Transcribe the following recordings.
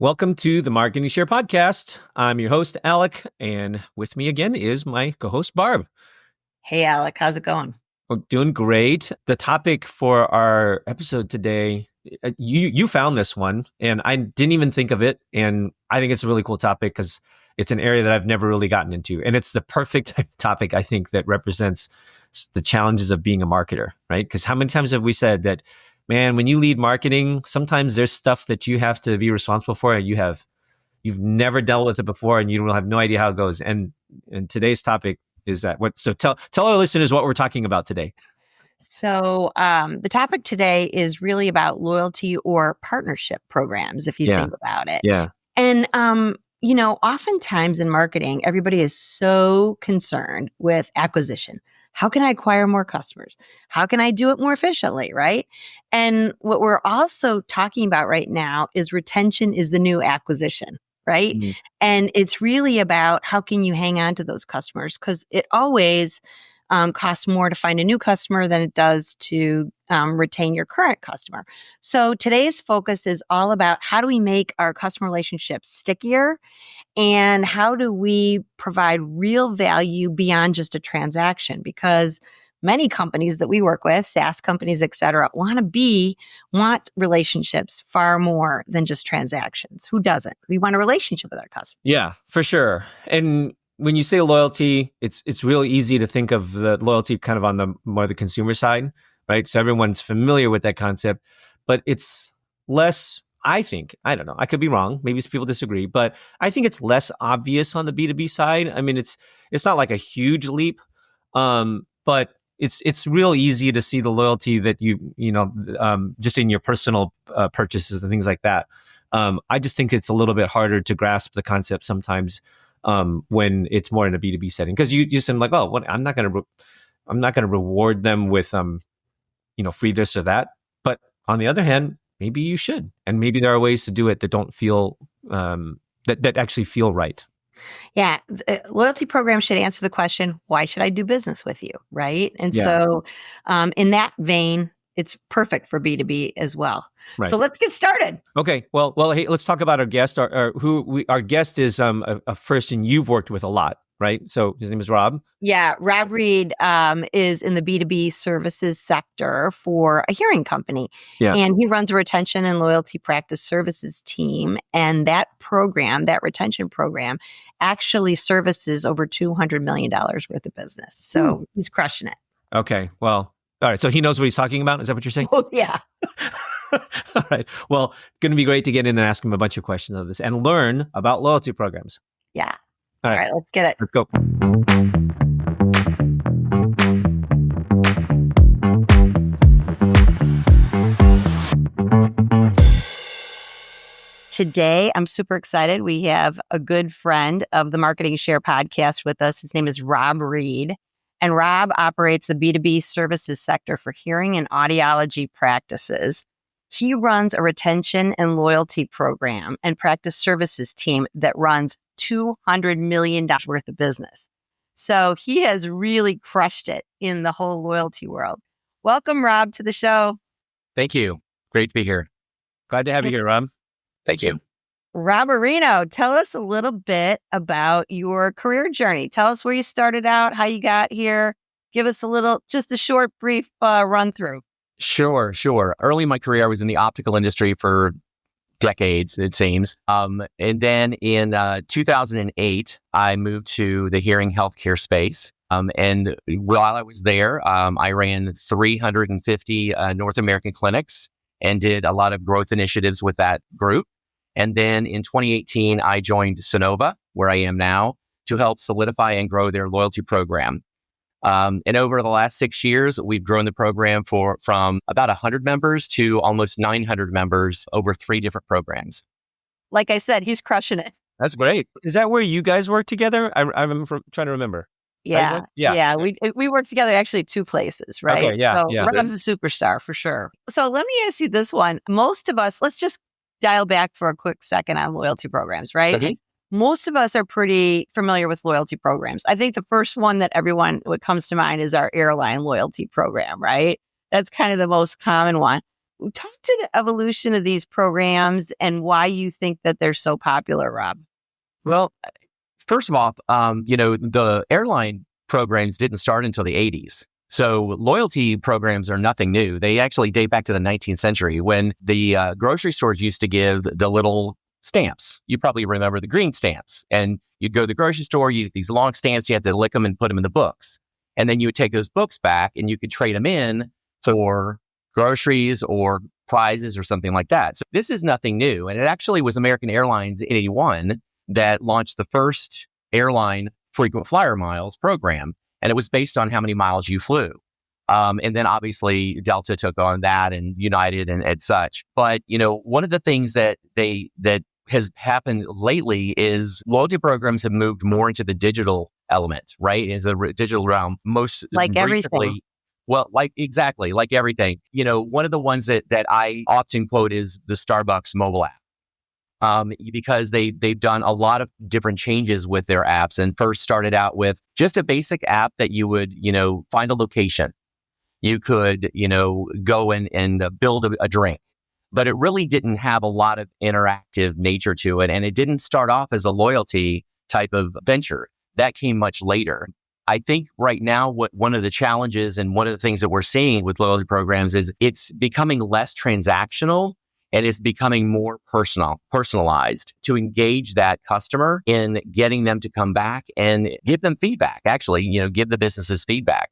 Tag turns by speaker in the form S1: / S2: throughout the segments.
S1: Welcome to the Marketing Share Podcast. I'm your host, Alec, and with me again is my co-host, Barb.
S2: Hey, Alec, how's it going?
S1: We're doing great. The topic for our episode today, you found this one, and I didn't even think of it, and I think it's a really cool topic because it's an area that I've never really gotten into, and it's the perfect topic, I think, that represents the challenges of being a marketer, right? Because how many times have we said that, man, when you lead marketing, sometimes there's stuff that you have to be responsible for and you've never dealt with it before and you have no idea how it goes. And today's topic is that. So tell our listeners what we're talking about today.
S2: So the topic today is really about loyalty or partnership programs, if you think about it.
S1: Yeah.
S2: And oftentimes in marketing, everybody is so concerned with acquisition. How can I acquire more customers? How can I do it more efficiently, right? And what we're also talking about right now is retention is the new acquisition, right? Mm-hmm. And it's really about how can you hang on to those customers, because it always costs more to find a new customer than it does to retain your current customer. So today's focus is all about how do we make our customer relationships stickier, and how do we provide real value beyond just a transaction? Because many companies that we work with, SaaS companies, et cetera, want relationships far more than just transactions. Who doesn't? We want a relationship with our customers.
S1: Yeah, for sure. And when you say loyalty, it's really easy to think of the loyalty kind of on the more the consumer side, right? So everyone's familiar with that concept, but it's less, I think, I don't know, I could be wrong. Maybe people disagree, but I think it's less obvious on the B2B side. I mean, it's not like a huge leap, but it's real easy to see the loyalty that just in your personal purchases and things like that. I just think it's a little bit harder to grasp the concept sometimes when it's more in a B2B setting, because you seem like, oh, what, I'm not going to reward them with free this or that. But on the other hand, maybe you should, and maybe there are ways to do it that don't feel that actually feel right.
S2: Yeah, loyalty programs should answer the question, why should I do business with you, right? And so in that vein, it's perfect for B2B as well. Right. So let's get started.
S1: Okay. Well, hey, let's talk about our guest. Our guest is a person you've worked with a lot, right? So his name is Rob.
S2: Yeah, Rob Reid is in the B2B services sector for a hearing company. Yeah. And he runs a retention and loyalty practice services team. And that retention program, actually services over $200 million worth of business. So he's crushing it.
S1: Okay. Well, all right. So he knows what he's talking about. Is that what you're saying?
S2: Oh, yeah.
S1: All right. Well, going to be great to get in and ask him a bunch of questions of this and learn about loyalty programs.
S2: Yeah. All right. Let's get it.
S1: Let's go.
S2: Today, I'm super excited. We have a good friend of the Marketing Share podcast with us. His name is Rob Reid. And Rob operates the B2B services sector for hearing and audiology practices. He runs a retention and loyalty program and practice services team that runs $200 million worth of business. So he has really crushed it in the whole loyalty world. Welcome, Rob, to the show.
S3: Thank you. Great to be here.
S1: Glad to have you here, Rob.
S3: Thank you.
S2: Roberino, tell us a little bit about your career journey. Tell us where you started out, how you got here. Give us just a short, brief run through.
S3: Sure. Early in my career, I was in the optical industry for decades, it seems. And then in 2008, I moved to the hearing healthcare space. And while I was there, I ran 350 North American clinics and did a lot of growth initiatives with that group. And then in 2018, I joined Sonova, where I am now, to help solidify and grow their loyalty program. And over the last 6 years, we've grown the program from about 100 members to almost 900 members over 3 different programs.
S2: Like I said, he's crushing it.
S1: That's great. Is that where you guys work together? I'm trying to remember.
S2: Yeah. We work together actually at 2 places, right?
S1: Okay, yeah.
S2: Rob's a superstar for sure. So let me ask you this one. Most of us, let's just dial back for a quick second on loyalty programs, right? Okay. Most of us are pretty familiar with loyalty programs. I think the first one that what comes to mind is our airline loyalty program, right? That's kind of the most common one. talk to the evolution of these programs and why you think that they're so popular, Rob.
S3: Well, first of all, the airline programs didn't start until the 80s. So loyalty programs are nothing new. They actually date back to the 19th century when the grocery stores used to give the little stamps. You probably remember the green stamps. And you'd go to the grocery store, you get these long stamps, you had to lick them and put them in the books. And then you would take those books back and you could trade them in for groceries or prizes or something like that. So this is nothing new. And it actually was American Airlines in 81 that launched the first airline frequent flyer miles program. And it was based on how many miles you flew. And then obviously Delta took on that and United and such. But, one of the things that has happened lately is loyalty programs have moved more into the digital element, right? Into the digital realm. Most
S2: Like everything.
S3: Well, exactly, like everything. One of the ones that I often quote is the Starbucks mobile app. Because they've done a lot of different changes with their apps, and first started out with just a basic app that you would, find a location. You could, go and build a drink, but it really didn't have a lot of interactive nature to it. And it didn't start off as a loyalty type of venture. That came much later. I think right now, one of the challenges and one of the things that we're seeing with loyalty programs is it's becoming less transactional. And it's becoming more personalized to engage that customer in getting them to come back and give them feedback. Actually, give the businesses feedback.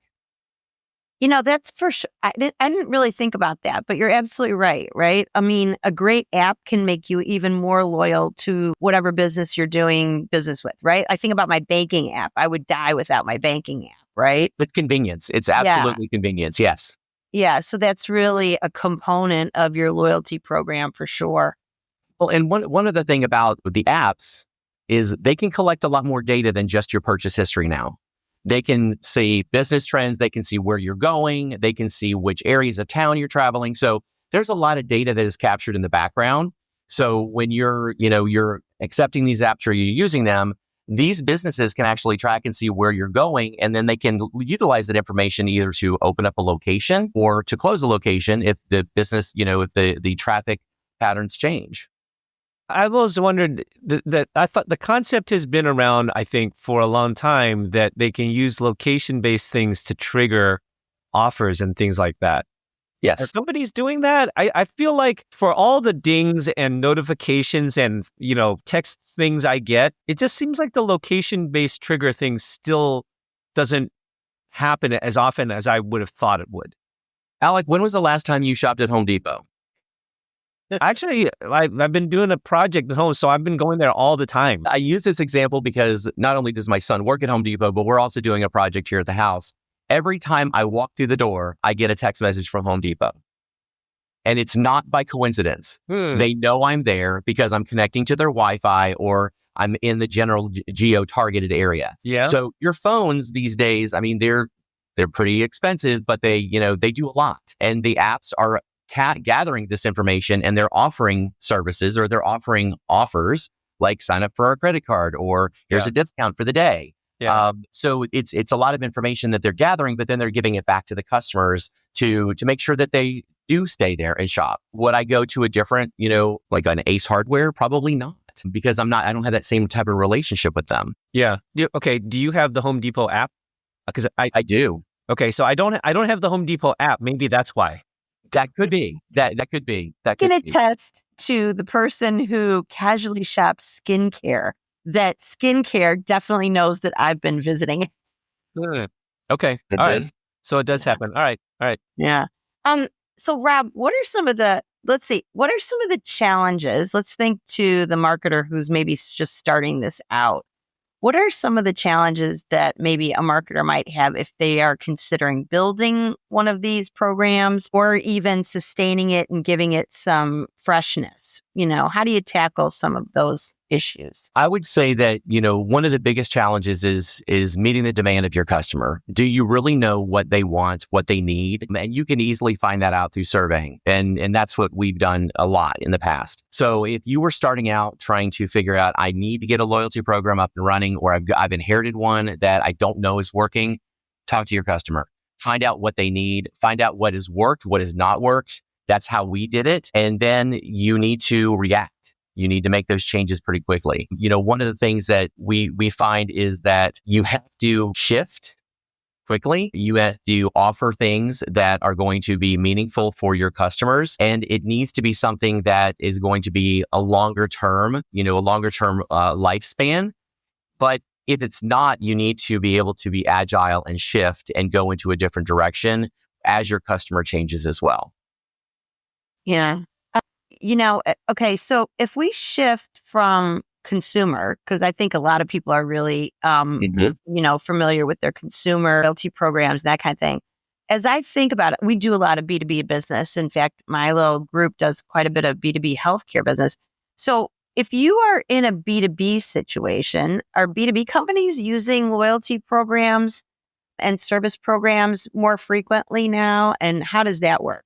S2: That's for sure. I didn't really think about that, but you're absolutely right, right? I mean, a great app can make you even more loyal to whatever business you're doing business with, right? I think about my banking app. I would die without my banking app, right?
S3: It's convenience. It's absolutely convenience. Yes.
S2: Yeah, so that's really a component of your loyalty program for sure.
S3: Well, and one of the thing about the apps is they can collect a lot more data than just your purchase history now. They can see business trends, they can see where you're going, they can see which areas of town you're traveling. So there's a lot of data that is captured in the background. So when you're accepting these apps or you're using them, these businesses can actually track and see where you're going, and then they can utilize that information either to open up a location or to close a location if the business, if the traffic patterns change.
S1: I've always wondered that I thought the concept has been around, I think, for a long time, that they can use location-based things to trigger offers and things like that.
S3: Yes.
S1: If somebody's doing that, I feel like for all the dings and notifications and, text things I get, it just seems like the location-based trigger thing still doesn't happen as often as I would have thought it would.
S3: Alec, when was the last time you shopped at Home Depot?
S1: Actually, I've been doing a project at home, so I've been going there all the time.
S3: I use this example because not only does my son work at Home Depot, but we're also doing a project here at the house. Every time I walk through the door, I get a text message from Home Depot. And it's not by coincidence. They know I'm there because I'm connecting to their Wi-Fi or I'm in the general geo-targeted area.
S1: Yeah.
S3: So your phones these days, I mean, they're pretty expensive, but they do a lot. And the apps are gathering this information, and they're offering services or they're offering offers like sign up for our credit card or here's a discount for the day.
S1: Yeah.
S3: So it's a lot of information that they're gathering, but then they're giving it back to the customers to make sure that they do stay there and shop. Would I go to a different, like an Ace Hardware? Probably not, because I don't have that same type of relationship with them.
S1: Yeah. Okay. Do you have the Home Depot app? Because
S3: I do.
S1: Okay. So I don't have the Home Depot app. Maybe that's why.
S3: That could be. That could be. That could
S2: I can
S3: be.
S2: attest to the person who casually shops skincare, that skincare definitely knows that I've been visiting.
S1: Okay. All right. So it does happen. All right.
S2: Yeah. So Rob, what are some of the challenges? Let's think to the marketer who's maybe just starting this out. What are some of the challenges that maybe a marketer might have if they are considering building one of these programs or even sustaining it and giving it some freshness? How do you tackle some of those issues?
S3: I would say that, one of the biggest challenges is meeting the demand of your customer. Do you really know what they want, what they need? And you can easily find that out through surveying. And that's what we've done a lot in the past. So if you were starting out trying to figure out, I need to get a loyalty program up and running, or I've inherited one that I don't know is working, talk to your customer. Find out what they need, find out what has worked, what has not worked. That's how we did it. And then you need to react. You need to make those changes pretty quickly. One of the things that we find is that you have to shift quickly. You have to offer things that are going to be meaningful for your customers. And it needs to be something that is going to be a longer term lifespan. But if it's not, you need to be able to be agile and shift and go into a different direction as your customer changes as well.
S2: Yeah. Okay. So if we shift from consumer, because I think a lot of people are really, familiar with their consumer loyalty programs, that kind of thing. As I think about it, we do a lot of B2B business. In fact, my little group does quite a bit of B2B healthcare business. So if you are in a B2B situation, are B2B companies using loyalty programs and service programs more frequently now? And how does that work?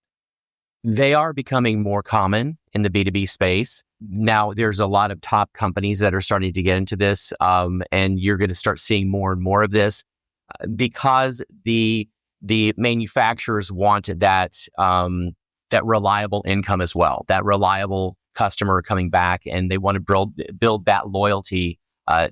S3: They are becoming more common in the B2B space. Now, there's a lot of top companies that are starting to get into this, and you're going to start seeing more and more of this because the manufacturers want that reliable income as well, that reliable customer coming back, and they want to build that loyalty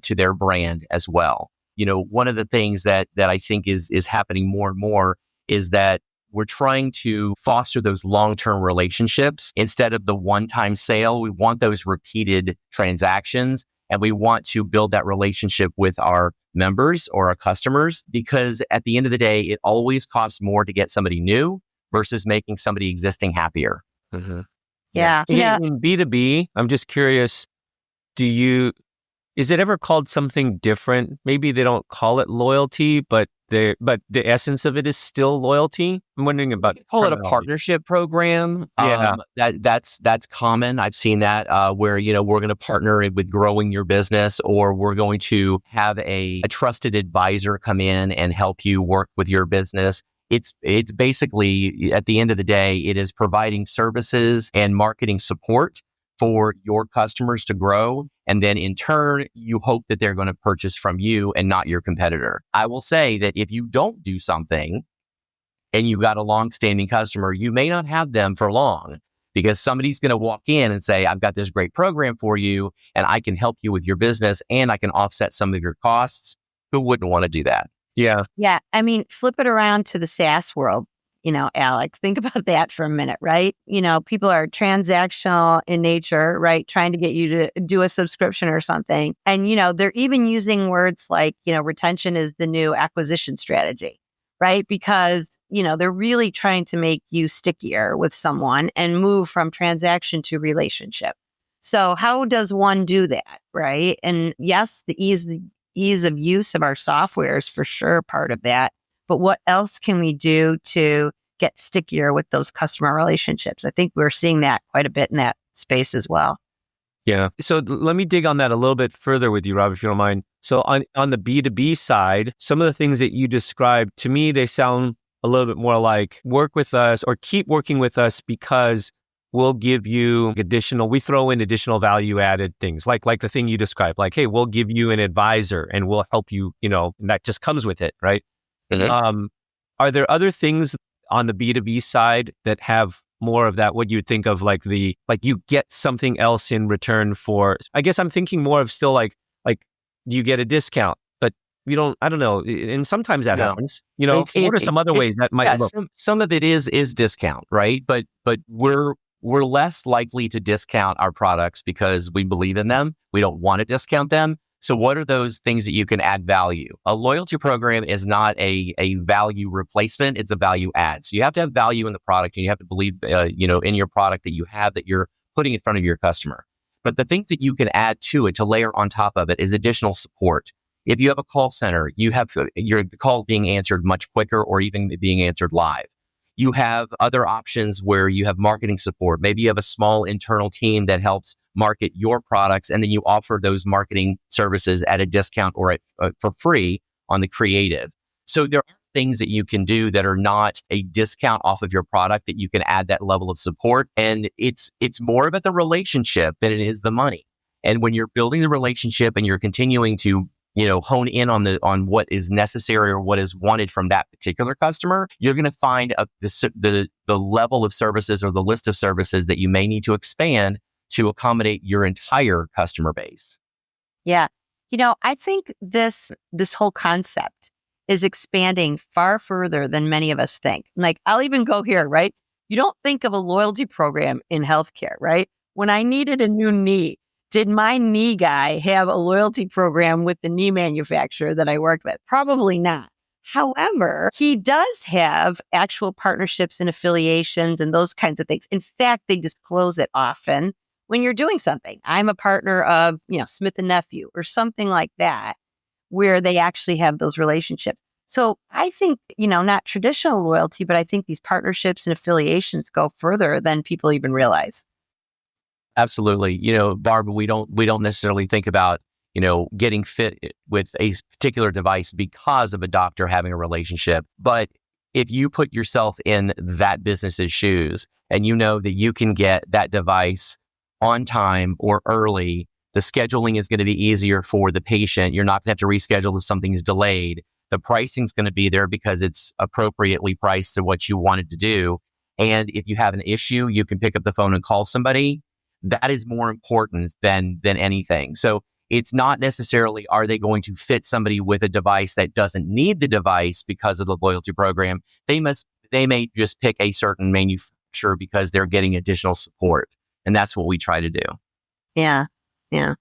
S3: to their brand as well. One of the things that I think is happening more and more is that we're trying to foster those long-term relationships instead of the one-time sale. We want those repeated transactions, and we want to build that relationship with our members or our customers, because at the end of the day, it always costs more to get somebody new versus making somebody existing happier.
S1: Mm-hmm.
S2: Yeah.
S1: In B2B, I'm just curious, is it ever called something different? Maybe they don't call it loyalty, but the essence of it is still loyalty. I'm wondering about
S3: call it a partnership program.
S1: Yeah.
S3: That's common. I've seen that where we're going to partner with growing your business, or we're going to have a trusted advisor come in and help you work with your business. It's basically, at the end of the day, it is providing services and marketing support for your customers to grow. And then in turn, you hope that they're going to purchase from you and not your competitor. I will say that if you don't do something and you've got a long-standing customer, you may not have them for long, because somebody's going to walk in and say, I've got this great program for you and I can help you with your business and I can offset some of your costs. Who wouldn't want to do that?
S1: Yeah.
S2: Yeah. I mean, flip it around to the SaaS world. Alec, think about that for a minute, right? People are transactional in nature, right? Trying to get you to do a subscription or something. And, they're even using words like, retention is the new acquisition strategy, right? Because, they're really trying to make you stickier with someone and move from transaction to relationship. So how does one do that, right? And yes, the ease of use of our software is for sure part of that. But what else can we do to get stickier with those customer relationships? I think we're seeing that quite a bit in that space as well.
S1: Yeah. So let me dig on that a little bit further with you, Rob, if you don't mind. So on the B2B side, some of the things that you described, to me, they sound a little bit more like work with us or keep working with us because we'll give you we throw in additional value added things like the thing you described, like, hey, we'll give you an advisor and we'll help you, and that just comes with it, right? Mm-hmm. Are there other things on the B2B side that have more of that, what you would think of like you get something else in return for? I guess I'm thinking more of still like you get a discount, but you don't, I don't know. And sometimes that happens, what are some other ways that might look?
S3: Some of it is discount, right? But we're less likely to discount our products because we believe in them. We don't want to discount them. So what are those things that you can add value? A loyalty program is not a value replacement. It's a value add. So you have to have value in the product, and you have to believe, in your product that you have, that you're putting in front of your customer. But the things that you can add to it, to layer on top of it, is additional support. If you have a call center, you have your call being answered much quicker, or even being answered live. You have other options where you have marketing support. Maybe you have a small internal team that helps market your products, and then you offer those marketing services at a discount or for free on the creative. So there are things that you can do that are not a discount off of your product that you can add that level of support. And it's more about the relationship than it is the money. And when you're building the relationship and you're continuing to hone in on what is necessary or what is wanted from that particular customer, you're going to find the level of services or the list of services that you may need to expand to accommodate your entire customer base.
S2: Yeah. I think this whole concept is expanding far further than many of us think. Like, I'll even go here, right? You don't think of a loyalty program in healthcare, right? When I needed a new knee, did my knee guy have a loyalty program with the knee manufacturer that I worked with? Probably not. However, he does have actual partnerships and affiliations and those kinds of things. In fact, they disclose it often when you're doing something. I'm a partner of, Smith and Nephew or something like that, where they actually have those relationships. So I think, not traditional loyalty, but I think these partnerships and affiliations go further than people even realize.
S3: Absolutely. Barb, we don't necessarily think about, getting fit with a particular device because of a doctor having a relationship. But if you put yourself in that business's shoes and you know that you can get that device on time or early, the scheduling is going to be easier for the patient. You're not going to have to reschedule if something is delayed. The pricing is going to be there because it's appropriately priced to what you wanted to do. And if you have an issue, you can pick up the phone and call somebody. That is more important than anything. So it's not necessarily, are they going to fit somebody with a device that doesn't need the device because of the loyalty program? They may just pick a certain manufacturer because they're getting additional support. And that's what we try to do.
S2: Yeah. Yeah.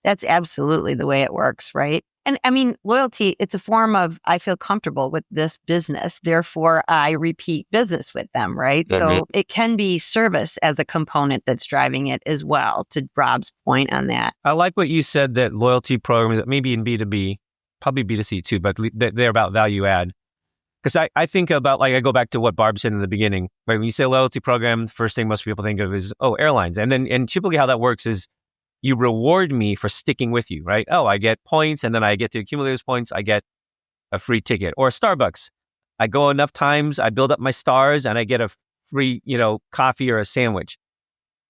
S2: That's absolutely the way it works, right? And I mean, loyalty, it's a form of, I feel comfortable with this business, therefore I repeat business with them, right?
S3: Mm-hmm.
S2: So it can be service as a component that's driving it as well, to Rob's point on that.
S1: I like what you said, that loyalty programs, maybe in B2B, probably B2C too, but they're about value add. Because I think about, I go back to what Barb said in the beginning, right? When you say loyalty program, the first thing most people think of is, airlines. And typically how that works is you reward me for sticking with you, right? I get points, and then I get to accumulate those points. I get a free ticket. Or Starbucks. I go enough times, I build up my stars, and I get a free, coffee or a sandwich.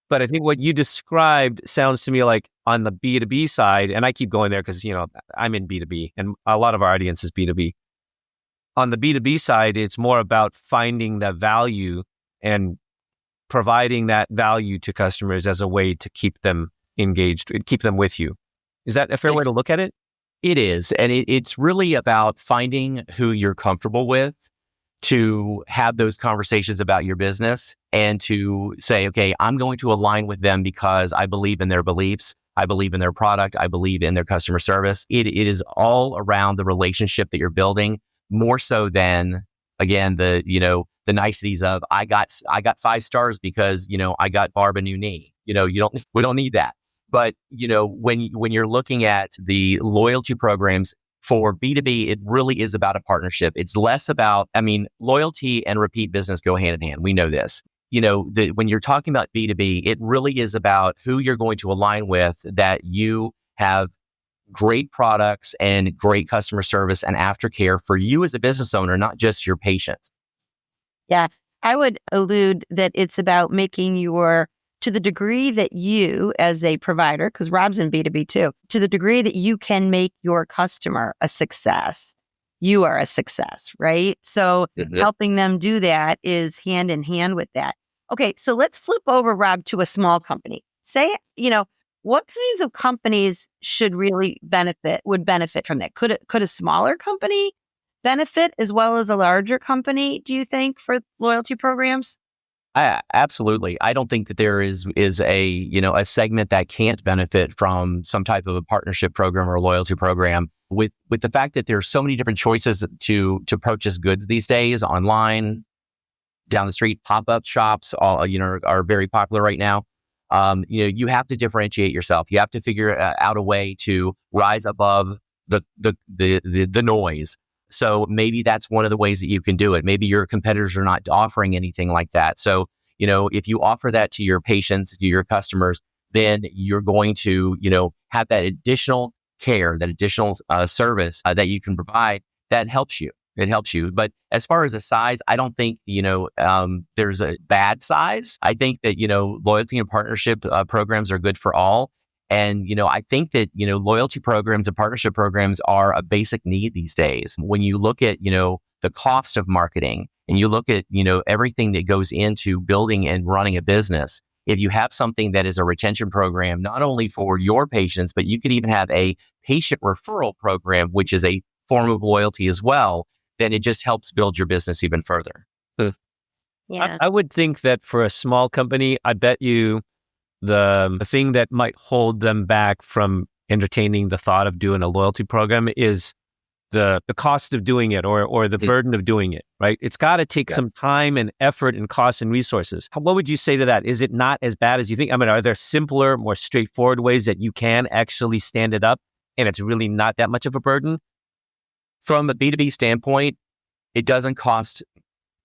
S1: But I think what you described sounds to me like on the B2B side, and I keep going there because, I'm in B2B and a lot of our audience is B2B. On the B2B side, it's more about finding the value and providing that value to customers as a way to keep them engaged, keep them with you. Is that a fair way to look at it?
S3: It is. And it's really about finding who you're comfortable with to have those conversations about your business and to say, okay, I'm going to align with them because I believe in their beliefs. I believe in their product. I believe in their customer service. It is all around the relationship that you're building, more so than, again, the niceties of I got 5 stars because, I got Barb a new knee. We don't need that. But, when you're looking at the loyalty programs for B2B, it really is about a partnership. It's less about, loyalty and repeat business go hand in hand. We know this. When you're talking about B2B, it really is about who you're going to align with, that you have great products and great customer service and aftercare for you as a business owner, not just your patients.
S2: Yeah, I would allude that it's about making to the degree that you as a provider, because Rob's in B2B too, to the degree that you can make your customer a success, you are a success, right? So helping them do that is hand in hand with that. Okay, so let's flip over, Rob, to a small company. Say, what kinds of companies would benefit from that? Could a smaller company benefit as well as a larger company, do you think, for loyalty programs?
S3: Absolutely. I don't think that there is a segment that can't benefit from some type of a partnership program or a loyalty program. With the fact that there's so many different choices to purchase goods these days, online, down the street, pop-up shops, all are very popular right now. You have to differentiate yourself. You have to figure out a way to rise above the noise. So maybe that's one of the ways that you can do it. Maybe your competitors are not offering anything like that. So, if you offer that to your patients, to your customers, then you're going to, have that additional care, that additional service that you can provide that helps you. It helps you. But as far as the size, I don't think, there's a bad size. I think that, loyalty and partnership programs are good for all. And, I think that, loyalty programs and partnership programs are a basic need these days. When you look at, the cost of marketing and you look at, everything that goes into building and running a business, if you have something that is a retention program, not only for your patients, but you could even have a patient referral program, which is a form of loyalty as well, then it just helps build your business even further.
S2: Yeah.
S1: I would think that for a small company, I bet you the thing that might hold them back from entertaining the thought of doing a loyalty program is the cost of doing it or the burden of doing it, right? It's got to take some time and effort and cost and resources. What would you say to that? Is it not as bad as you think? I mean, are there simpler, more straightforward ways that you can actually stand it up and it's really not that much of a burden?
S3: From a B2B standpoint, it doesn't cost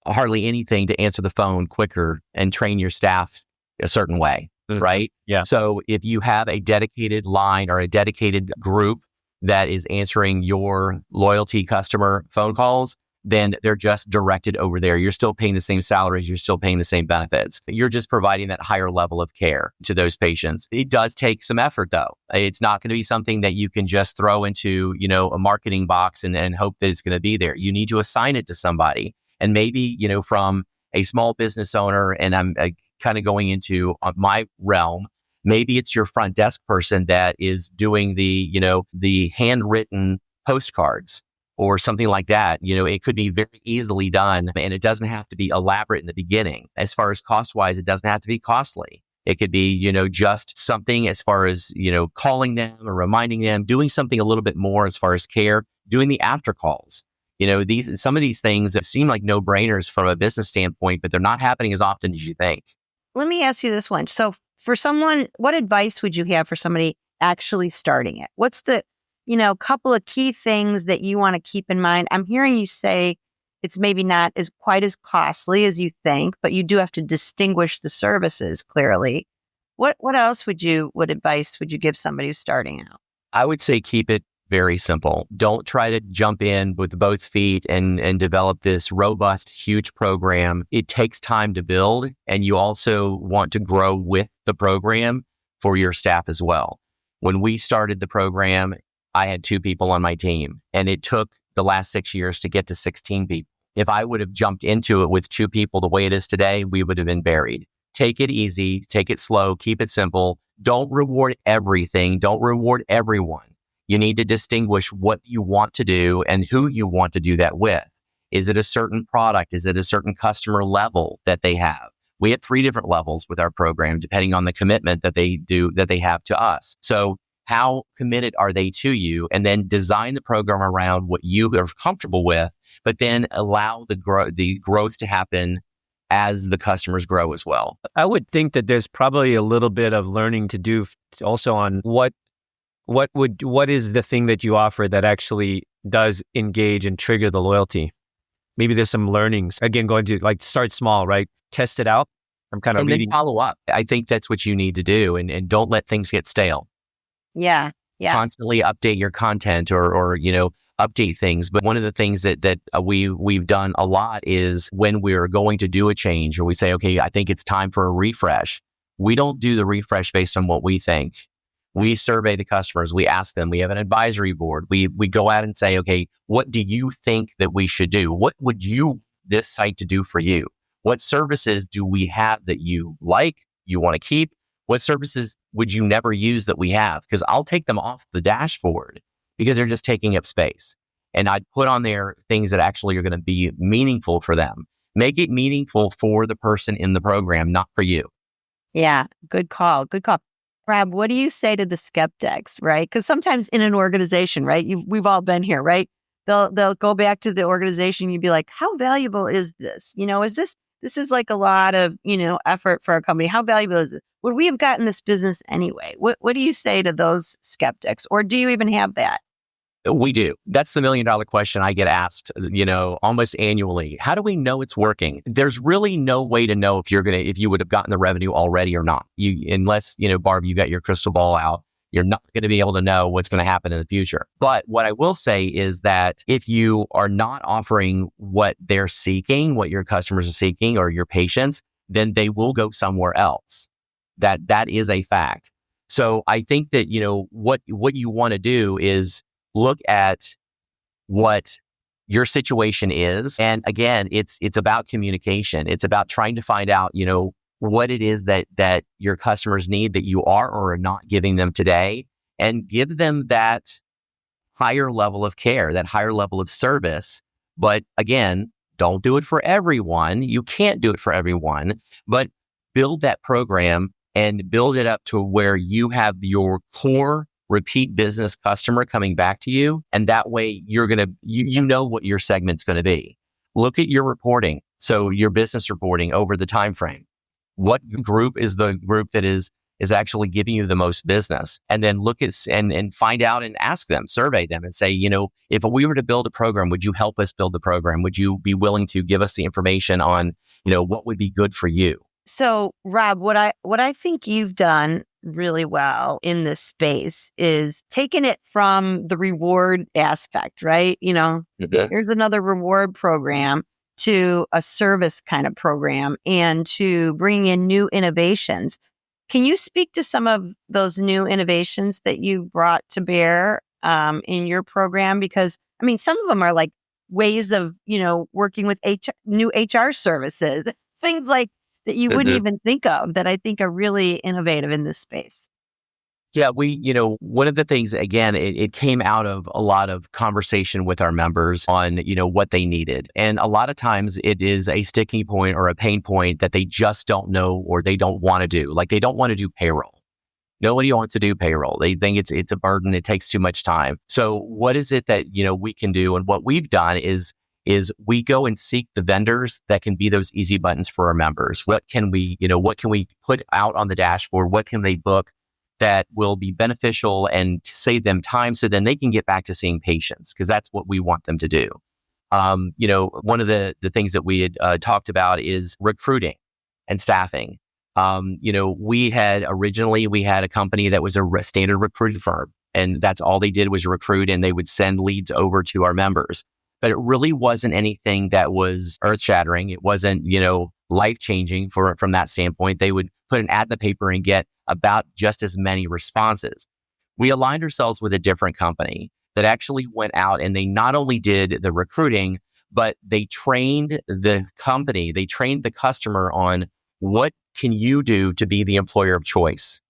S3: hardly anything to answer the phone quicker and train your staff a certain way, right?
S1: Yeah.
S3: So if you have a dedicated line or a dedicated group that is answering your loyalty customer phone calls, then they're just directed over there. You're still paying the same salaries. You're still paying the same benefits. You're just providing that higher level of care to those patients. It does take some effort though. It's not going to be something that you can just throw into, a marketing box and hope that it's going to be there. You need to assign it to somebody. And maybe, from a small business owner, and I'm kind of going into my realm, maybe it's your front desk person that is doing the handwritten postcards or something like that. It could be very easily done and it doesn't have to be elaborate in the beginning. As far as cost wise, it doesn't have to be costly. It could be, just something as far as, calling them or reminding them, doing something a little bit more as far as care, doing the after calls. Some of these things that seem like no brainers from a business standpoint, but they're not happening as often as you think.
S2: Let me ask you this one. So for someone, what advice would you have for somebody actually starting it? What's the, couple of key things that you want to keep in mind? I'm hearing you say it's maybe not as quite as costly as you think, but you do have to distinguish the services clearly. What advice would you give somebody who's starting out?
S3: I would say keep it very simple. Don't try to jump in with both feet and develop this robust, huge program. It takes time to build, and you also want to grow with the program for your staff as well. When we started the program, I had 2 people on my team, and it took the last 6 years to get to 16 people. If I would have jumped into it with 2 people the way it is today, we would have been buried. Take it easy, take it slow, keep it simple. Don't reward everything. Don't reward everyone. You need to distinguish what you want to do and who you want to do that with. Is it a certain product? Is it a certain customer level that they have? We have 3 different levels with our program, depending on the commitment that they have to us. So how committed are they to you? And then design the program around what you are comfortable with, but then allow the growth to happen as the customers grow as well.
S1: I would think that there's probably a little bit of learning to do also on what is the thing that you offer that actually does engage and trigger the loyalty? Maybe there's some learnings. Again, going to start small, right? Test it out. I'm kind of
S3: and
S1: reading.
S3: Then follow up. I think that's what you need to do, and don't let things get stale.
S2: Yeah.
S3: Constantly update your content or update things. But one of the things that we've done a lot is when we're going to do a change or we say, okay, I think it's time for a refresh. We don't do the refresh based on what we think. We survey the customers. We ask them. We have an advisory board. We go out and say, okay, what do you think that we should do? What would this site to do for you? What services do we have that you like, you want to keep? What services would you never use that we have? Because I'll take them off the dashboard because they're just taking up space. And I'd put on there things that actually are going to be meaningful for them. Make it meaningful for the person in the program, not for you.
S2: Yeah, good call. Good call. Rob, what do you say to the skeptics, right? Because sometimes in an organization, right, we've all been here, right? They'll go back to the organization. You'd be like, how valuable is this? Is this is like a lot of, effort for our company. How valuable is it? Would we have gotten this business anyway? What do you say to those skeptics? Or do you even have that?
S3: We do. That's the $1 million question I get asked, almost annually. How do we know it's working? There's really no way to know if you would have gotten the revenue already or not. Unless, Barb, you got your crystal ball out, you're not going to be able to know what's going to happen in the future. But what I will say is that if you are not offering what they're seeking, what your customers are seeking or your patients, then they will go somewhere else. That is a fact. So I think that, what you want to do is look at what your situation is. And again, it's about communication. It's about trying to find out, what it is that your customers need that you are or are not giving them today, and give them that higher level of care, that higher level of service. But again, don't do it for everyone. You can't do it for everyone, but build that program and build it up to where you have your core repeat business customer coming back to you. And that way you're going to, you know what your segment's going to be. Look at your reporting. So your business reporting over the time frame. What group is the group that is actually giving you the most business? And then look at and find out and ask them, survey them and say, if we were to build a program, would you help us build the program? Would you be willing to give us the information on, what would be good for you?
S2: So, Rob, what I think you've done really well in this space is taking it from the reward aspect, right? Here's another reward program to a service kind of program, and to bring in new innovations. Can you speak to some of those new innovations that you've brought to bear in your program? Because, some of them are like ways of, working with new HR services, things like that you wouldn't even think of, that I think are really innovative in this space.
S3: Yeah, one of the things, again, it came out of a lot of conversation with our members on, what they needed. And a lot of times it is a sticking point or a pain point that they just don't know or they don't want to do. Like, they don't want to do payroll. Nobody wants to do payroll. They think it's a burden. It takes too much time. So what is it that, we can do? And what we've done is we go and seek the vendors that can be those easy buttons for our members. What can we put out on the dashboard? What can they book that will be beneficial and save them time so then they can get back to seeing patients? Because that's what we want them to do. One of the things that we had talked about is recruiting and staffing. We had a company that was a standard recruiting firm, and that's all they did was recruit, and they would send leads over to our members. But it really wasn't anything that was earth shattering. It wasn't, life changing from that standpoint. They would put an ad in the paper and get about just as many responses. We aligned ourselves with a different company that actually went out and they not only did the recruiting, but they trained the customer on what can you do to be the employer of choice.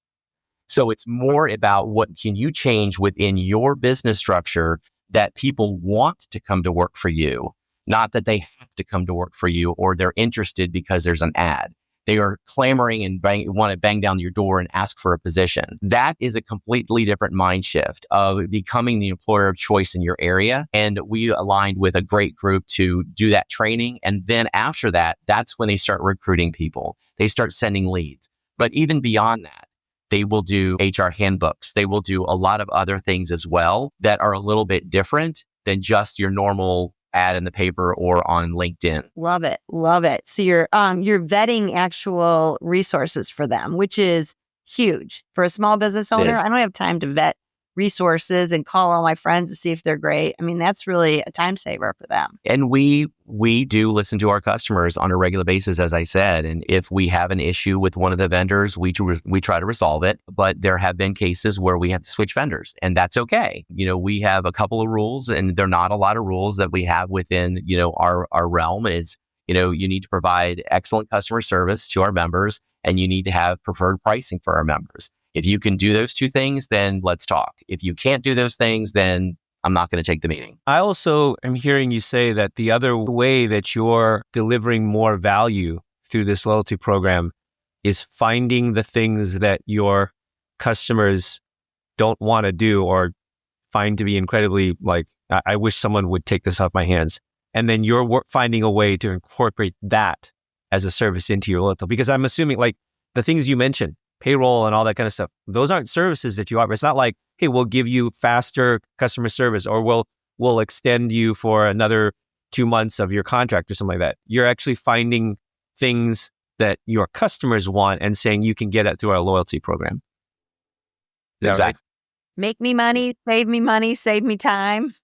S3: So it's more about what can you change within your business structure that people want to come to work for you, not that they have to come to work for you or they're interested because there's an ad. They are clamoring and want to bang down your door and ask for a position. That is a completely different mind shift of becoming the employer of choice in your area. And we aligned with a great group to do that training. And then after that, that's when they start recruiting people. They start sending leads. But even beyond that, they will do HR handbooks. They will do a lot of other things as well that are a little bit different than just your normal ad in the paper or on LinkedIn.
S2: Love it. Love it. So you're vetting actual resources for them, which is huge for a small business owner. I don't have time to vet resources and call all my friends to see if they're great. That's really a time saver for them.
S3: And we do listen to our customers on a regular basis, as I said. And if we have an issue with one of the vendors, we try to resolve it. But there have been cases where we have to switch vendors, and that's okay. We have a couple of rules, and they're not a lot of rules that we have within, our realm is, you need to provide excellent customer service to our members, and you need to have preferred pricing for our members. If you can do those two things, then let's talk. If you can't do those things, then I'm not going to take the meeting.
S1: I also am hearing you say that the other way that you're delivering more value through this loyalty program is finding the things that your customers don't want to do or find to be incredibly I wish someone would take this off my hands. And then you're finding a way to incorporate that as a service into your loyalty. Because I'm assuming the things you mentioned, payroll and all that kind of stuff, those aren't services that you offer. It's not like, hey, we'll give you faster customer service or we'll extend you for another 2 months of your contract or something like that. You're actually finding things that your customers want and saying you can get it through our loyalty program.
S3: Exactly.
S2: Right? Make me money, save me time.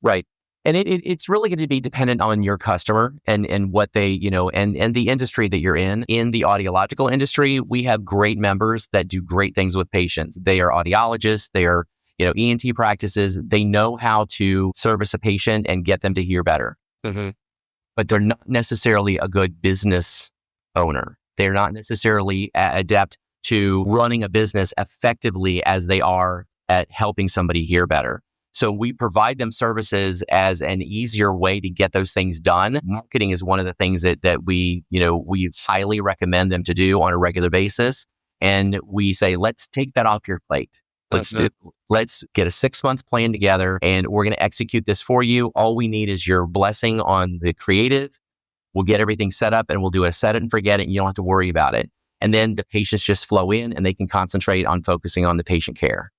S3: Right. And it's really going to be dependent on your customer and what they, and the industry that you're in. In the audiological industry, we have great members that do great things with patients. They are audiologists. They are, ENT practices. They know how to service a patient and get them to hear better.
S1: Mm-hmm.
S3: But they're not necessarily a good business owner. They're not necessarily adept to running a business effectively as they are at helping somebody hear better. So we provide them services as an easier way to get those things done. Marketing is one of the things that we highly recommend them to do on a regular basis. And we say, let's take that off your plate. Let's get a 6-month plan together and we're going to execute this for you. All we need is your blessing on the creative. We'll get everything set up and we'll do a set it and forget it. And you don't have to worry about it. And then the patients just flow in and they can concentrate on focusing on the patient care.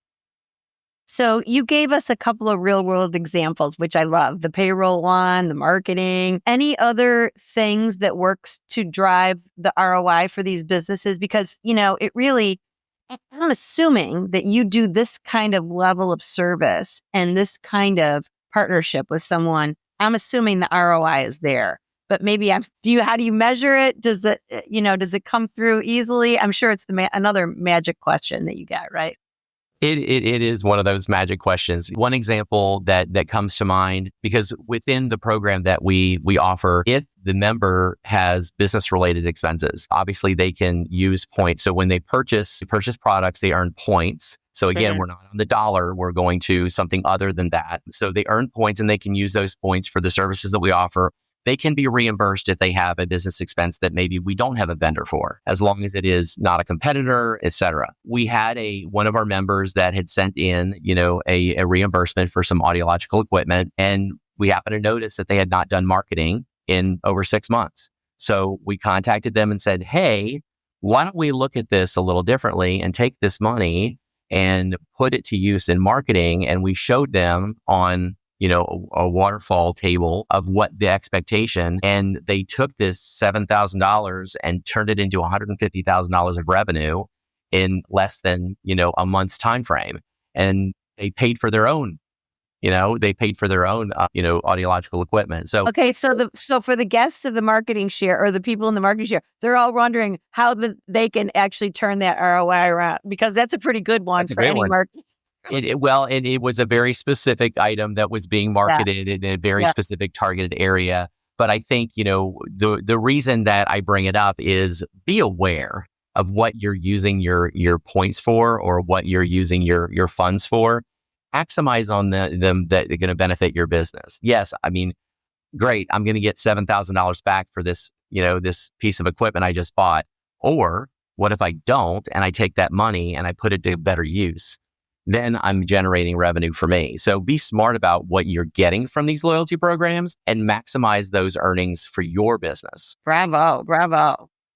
S2: So you gave us a couple of real world examples, which I love, the payroll one, the marketing, any other things that works to drive the ROI for these businesses? Because, it really, I'm assuming that you do this kind of level of service and this kind of partnership with someone. I'm assuming the ROI is there, but maybe how do you measure it? Does it come through easily? I'm sure it's another magic question that you get, right?
S3: It is one of those magic questions. One example that comes to mind, because within the program that we offer, if the member has business related expenses, obviously they can use points. So when they purchase products, they earn points. So again, we're not on the dollar, we're going to something other than that. So they earn points and they can use those points for the services that we offer. They can be reimbursed if they have a business expense that maybe we don't have a vendor for, as long as it is not a competitor, et cetera. We had one of our members that had sent in, a reimbursement for some audiological equipment, and we happened to notice that they had not done marketing in over 6 months. So we contacted them and said, hey, why don't we look at this a little differently and take this money and put it to use in marketing? And we showed them on a waterfall table of what the expectation, and they took this $7,000 and turned it into $150,000 of revenue in less than, a month's time frame. And they paid for their own, audiological equipment. So,
S2: okay. So for the guests of the marketing share or the people in the marketing share, they're all wondering how they can actually turn that ROI around, because that's a pretty good one for any market.
S3: It was a very specific item that was being marketed in a very specific targeted area. But I think, the reason that I bring it up is be aware of what you're using your points for or what you're using your funds for. Maximize on them that are going to benefit your business. Yes, I mean, great. I'm going to get $7,000 back for this, this piece of equipment I just bought. Or what if I don't and I take that money and I put it to better use? Then I'm generating revenue for me. So be smart about what you're getting from these loyalty programs and maximize those earnings for your business.
S2: Bravo.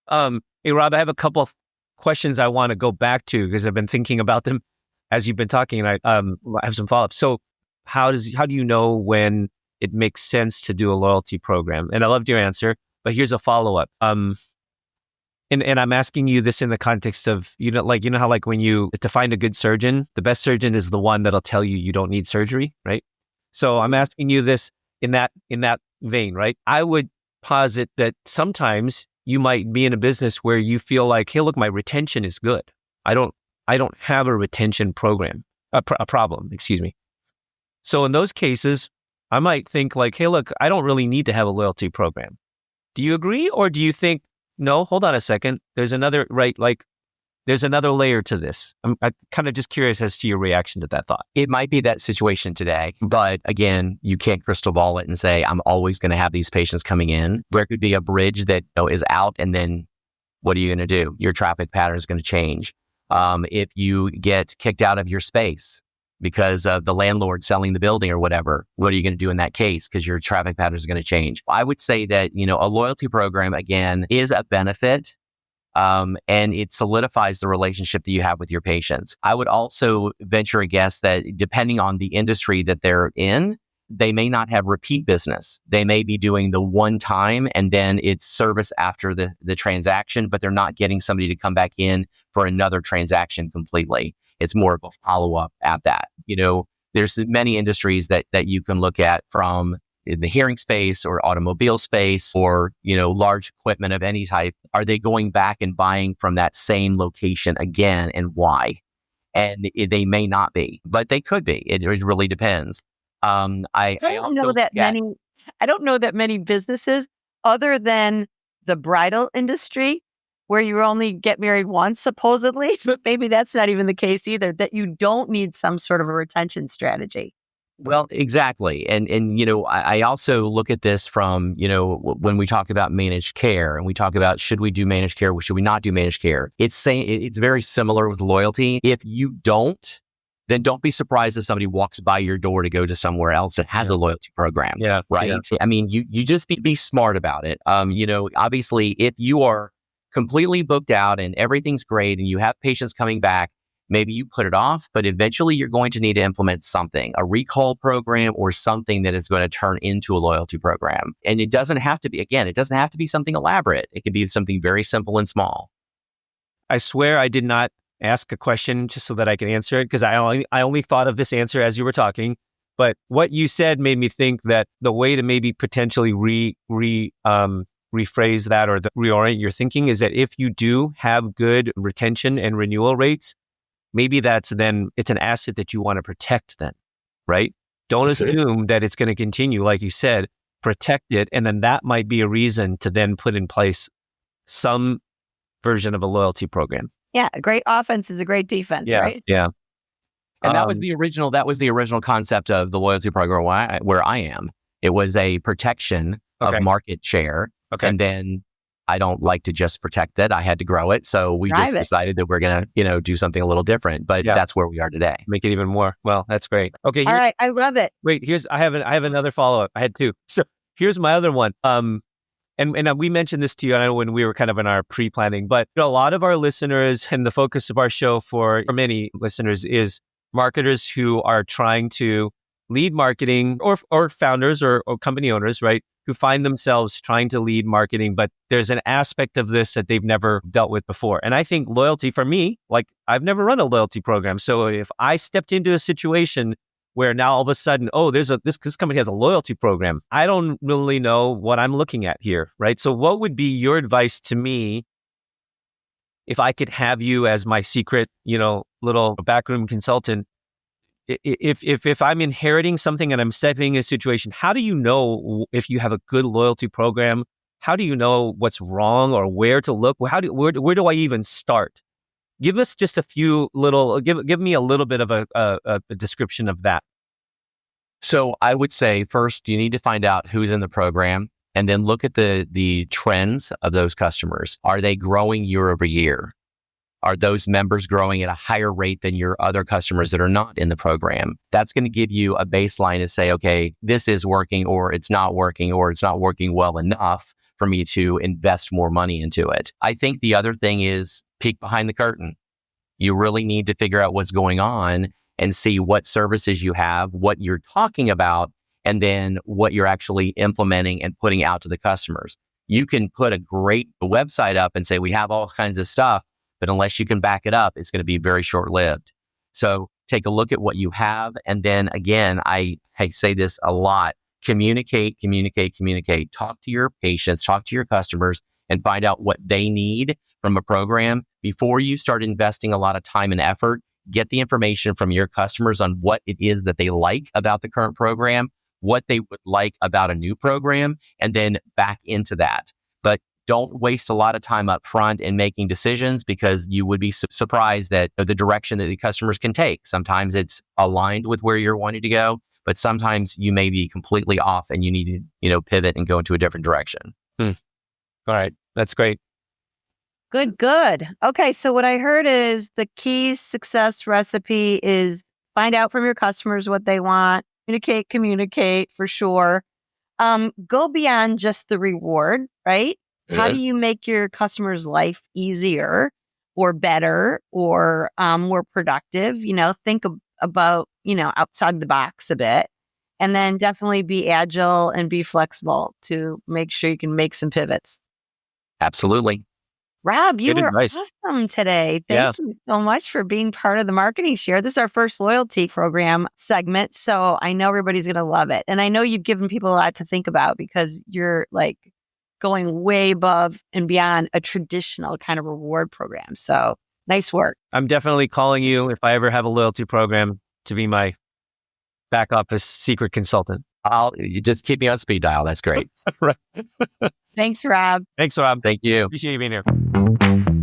S1: Hey, Rob, I have a couple of questions I want to go back to because I've been thinking about them as you've been talking, and I have some follow-ups. So how do you know when it makes sense to do a loyalty program? And I loved your answer, but here's a follow-up. And I'm asking you this in the context of, how when to find a good surgeon, the best surgeon is the one that'll tell you don't need surgery, right? So I'm asking you this in that vein, right? I would posit that sometimes you might be in a business where you feel like, hey, look, my retention is good. I don't have a retention program, a problem, excuse me. So in those cases, I might think like, hey, look, I don't really need to have a loyalty program. Do you agree? Or do you think, no, hold on a second. There's another layer to this. I'm kind of just curious as to your reaction to that thought.
S3: It might be that situation today, but again, you can't crystal ball it and say, I'm always going to have these patients coming in. There could be a bridge that is out, and then what are you going to do? Your traffic pattern is going to change. If you get kicked out of your space because of the landlord selling the building or whatever, what are you going to do in that case? Because your traffic pattern is going to change. I would say that, a loyalty program, again, is a benefit, and it solidifies the relationship that you have with your patients. I would also venture a guess that depending on the industry that they're in, they may not have repeat business. They may be doing the one time and then it's service after the transaction, but they're not getting somebody to come back in for another transaction completely. It's more of a follow-up at that. there's many industries that you can look at, from in the hearing space or automobile space or, large equipment of any type. Are they going back and buying from that same location again, and why? And they may not be, but they could be. It really depends. I
S2: don't
S3: also
S2: know that
S3: get,
S2: many. I don't know that many businesses, other than the bridal industry, where you only get married once, supposedly, but maybe that's not even the case either. That you don't need some sort of a retention strategy.
S3: well, exactly. And I also look at this from, when we talk about managed care and we talk about, should we do managed care? Should we not do managed care? It's very similar with loyalty. If you don't, then don't be surprised if somebody walks by your door to go to somewhere else that has a loyalty program.
S1: Yeah.
S3: Right.
S1: Yeah.
S3: I mean, you just be smart about it. Obviously, if you are completely booked out and everything's great and you have patients coming back, maybe you put it off, but eventually you're going to need to implement something, a recall program or something that is going to turn into a loyalty program. And it doesn't have to be something elaborate. It could be something very simple and small.
S1: I swear I did not ask a question just so that I can answer it, because I only thought of this answer as you were talking. But what you said made me think that the way to maybe potentially rephrase that or reorient your thinking is that if you do have good retention and renewal rates, maybe it's an asset that you want to protect then, right? Don't assume that it's going to continue. Like you said, protect it. And then that might be a reason to then put in place some version of a loyalty program.
S2: Yeah. A great offense is a great defense, right?
S1: Yeah.
S3: And that was the original concept of the loyalty program where I am. It was a protection of market share.
S1: Okay.
S3: And then I don't like to just protect it. I had to grow it. So we just decided that we're going to, do something a little different, but that's where we are today.
S1: Make it even more. Well, that's great. Okay.
S2: All right. I love it.
S1: Wait, I have another follow-up. I had two. So here's my other one. And we mentioned this to you, I know, when we were kind of in our pre-planning, but a lot of our listeners, and the focus of our show for many listeners, is marketers who are trying to lead marketing, or founders or company owners, right? Who find themselves trying to lead marketing, but there's an aspect of this that they've never dealt with before. And I think loyalty, for me, like, I've never run a loyalty program. So if I stepped into a situation where now all of a sudden, this company has a loyalty program, I don't really know what I'm looking at here, right? So what would be your advice to me if I could have you as my secret, little backroom consultant? If I'm inheriting something and I'm stepping in a situation, how do you know if you have a good loyalty program? How do you know what's wrong or where to look? Where do I even start? Give us just a few give me a little bit of a description of that.
S3: So I would say first, you need to find out who's in the program and then look at the trends of those customers. Are they growing year over year? Are those members growing at a higher rate than your other customers that are not in the program? That's going to give you a baseline to say, okay, this is working, or it's not working well enough for me to invest more money into it. I think the other thing is peek behind the curtain. You really need to figure out what's going on and see what services you have, what you're talking about, and then what you're actually implementing and putting out to the customers. You can put a great website up and say, we have all kinds of stuff, but unless you can back it up, it's going to be very short-lived. So take a look at what you have. And then again, I say this a lot, communicate. Talk to your patients, talk to your customers, and find out what they need from a program before you start investing a lot of time and effort. Get the information from your customers on what it is that they like about the current program, what they would like about a new program, and then back into that. But don't waste a lot of time up front in making decisions, because you would be surprised at the direction that the customers can take. Sometimes it's aligned with where you're wanting to go, but sometimes you may be completely off and you need to, pivot and go into a different direction.
S1: All right. That's great.
S2: Good. Okay. So what I heard is the key success recipe is find out from your customers what they want, communicate for sure. Go beyond just the reward, right? How do you make your customer's life easier or better or more productive? Think about, outside the box a bit, and then definitely be agile and be flexible to make sure you can make some pivots.
S3: Absolutely.
S2: Rob, you
S1: Good
S2: were
S1: advice.
S2: awesome today.
S1: Yeah.
S2: Thank you so much for being part of the Marketing Share. This is our first loyalty program segment, so I know everybody's going to love it. And I know you've given people a lot to think about because you're like going way above and beyond a traditional kind of reward program. So nice work.
S1: I'm definitely calling you if I ever have a loyalty program to be my back office secret consultant.
S3: You just keep me on speed dial. That's great.
S1: Right.
S2: Thanks, Rob.
S1: Thanks, Rob.
S3: Thank you.
S1: Appreciate you being here.